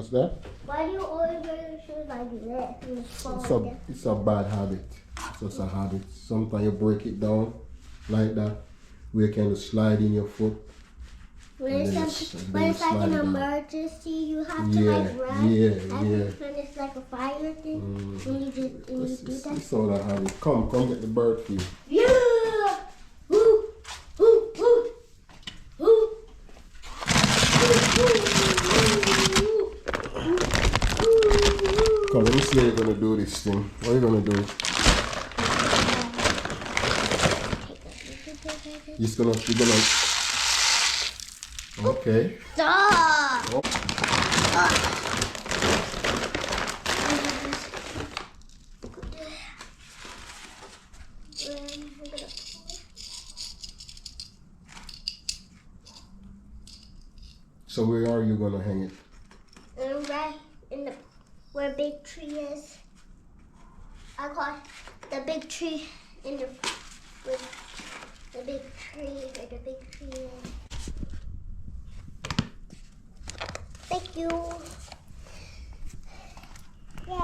What's that? Why do you always wear your shoes like this? It's a bad habit. It's just a habit. Sometimes you break it down like that, where you can just slide in your foot. When it's like an emergency, you have to like run. When it's like a fire thing, when you do that. It's all a habit. Come get the bird feed. Yeah! Woo! Woo! Woo! Woo! Come, let me see how you're gonna do this thing. What are you gonna do? You're gonna. Okay. Stop! Oh. So where are you gonna hang it? Right in where big tree is. I call it the big tree in the big tree where the big tree is. Thank you. Yay,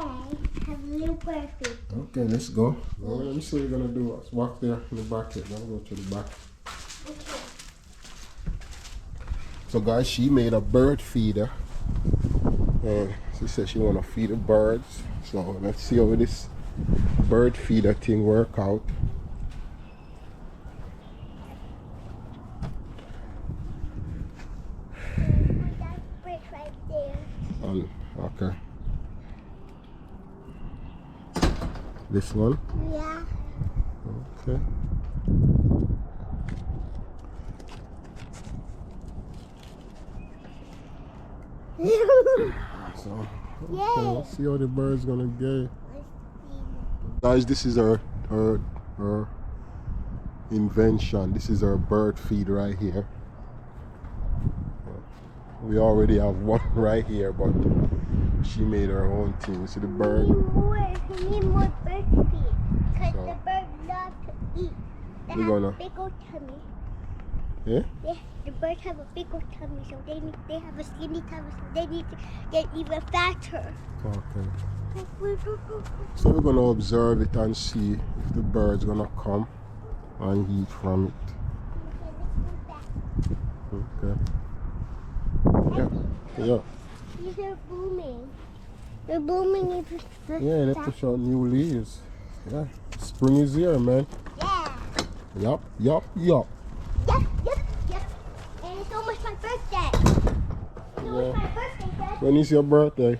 have a little bird feed. Okay, let's go. Well, let me see what you're gonna do. Let's walk there in the back. Then we'll go to the back. Okay. So guys, she made a bird feeder. And she said she wanna feed the birds. So let's see how this bird feeder thing work out. That brick right there. Okay. This one? Yeah. Okay. So, okay, let's see how the bird's gonna get. Guys, this is her invention. This is her bird feed right here. We already have one right here, but she made her own thing. See the bird? We need more bird feed because the bird loves to eat. They have a big old tummy. Yeah? The birds have a big old tummy, so they have a skinny tummy, so they need to get even fatter. Okay. So we're gonna observe it and see if the bird's gonna come and eat from it. Okay. Yeah. Yeah. These are blooming. They're blooming. Yeah, they push out new leaves. Yeah. Spring is here, man. Yeah. Yup. Yep. And it's almost my birthday. It's almost my birthday, Dad. When is your birthday?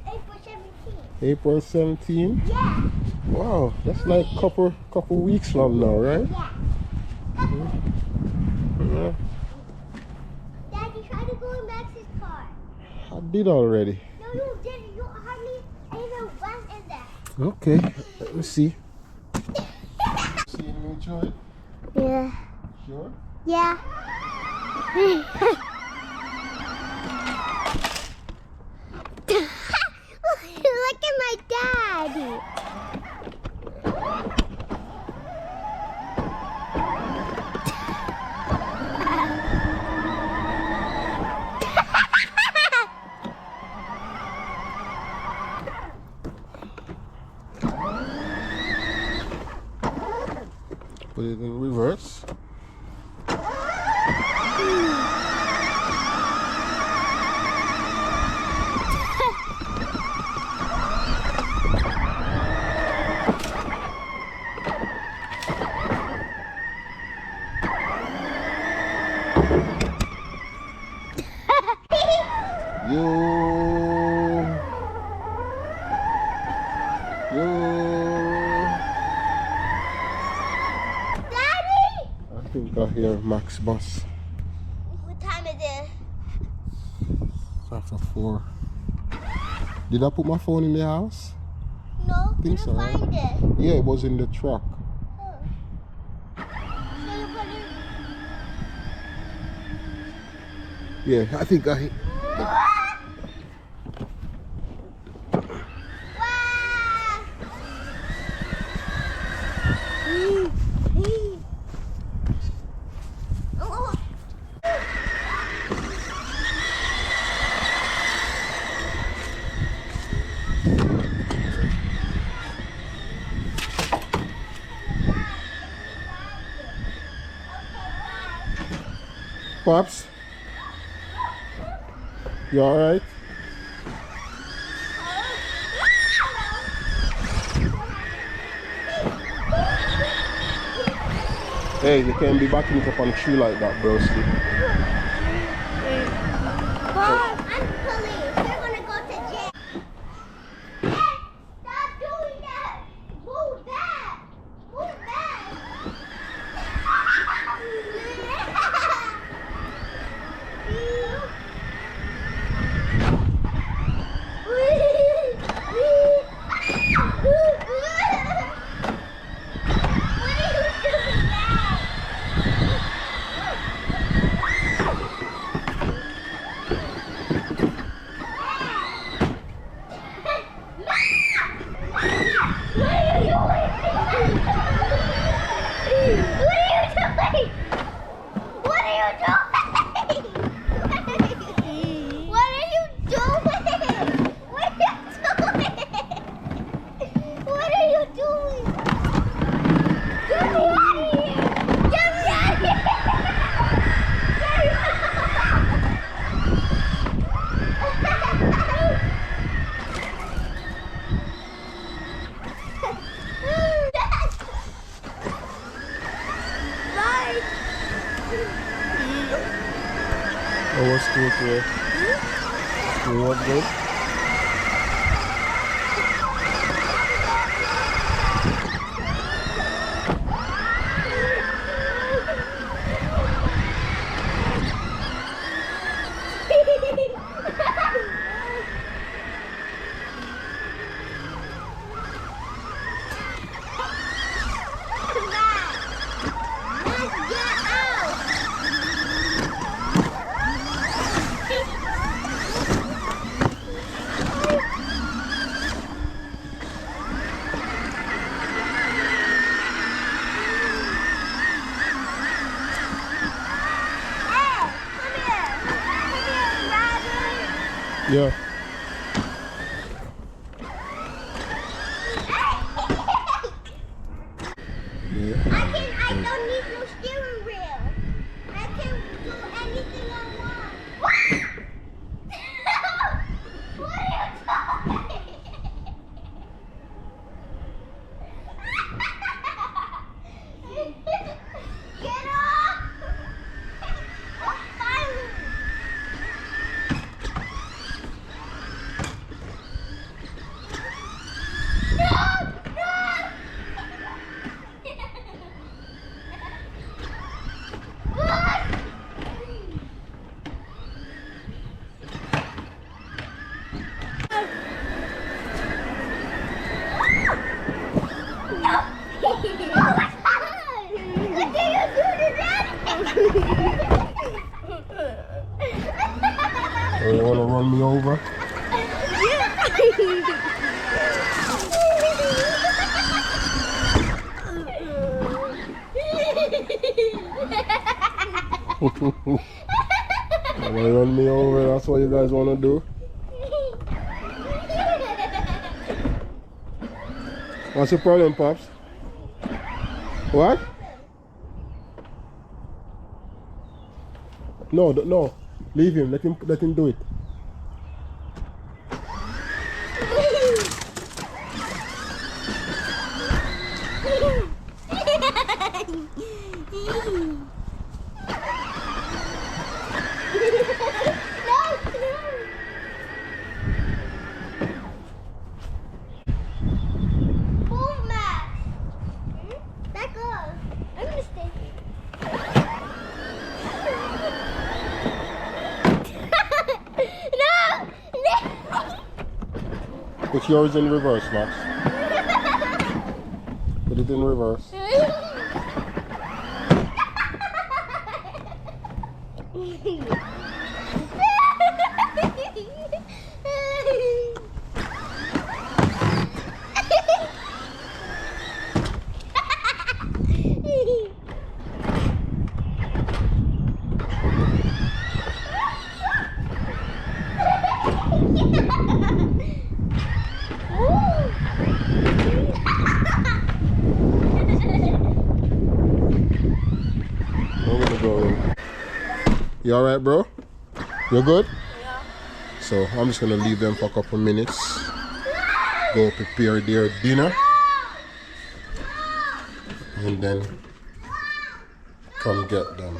April 17th. April 17? Yeah. Wow, that's like couple weeks from now, right? Yeah. Yeah. Daddy, try to go in Max's car. I did already. No, you didn't. You hardly even went in there. Okay, let me see. See you enjoy it? Yeah. Sure? Yeah. Look at my daddy. Put it in reverse. I think I hear Max bus. What time is it? It's after 4. Did I put my phone in the house? No, Think you so, right? find it. Yeah, it was in the truck. Oh. So you put it. Yeah, I think I. Wow. Pops? You alright? Hey, you can't be backing it up on the tree like that, bro. Bob, I'm police. You're gonna go to jail. Hey, stop doing that. Move back. Move back. Oh, what's school today? School was good? Yeah. I don't need no steering wheel. I can do anything I want. What are you doing? Get off! You wanna run me over? Wanna run me over? That's what you guys wanna do? What's the problem, Pops? What? No, no. Leave him. Let him do it. Put yours in reverse, Max. Put it in reverse. I'm gonna go in. You alright, bro? You good? So I'm just gonna leave them for a couple minutes. Go prepare their dinner. And then come get them.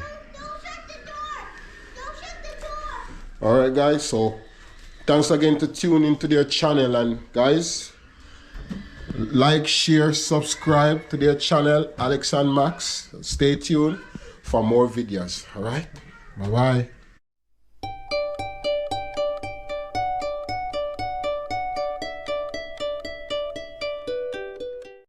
Alright guys, so thanks again to tune into their channel, and guys, like, share, subscribe to their channel, Alex and Max. Stay tuned for more videos. Alright? Bye bye.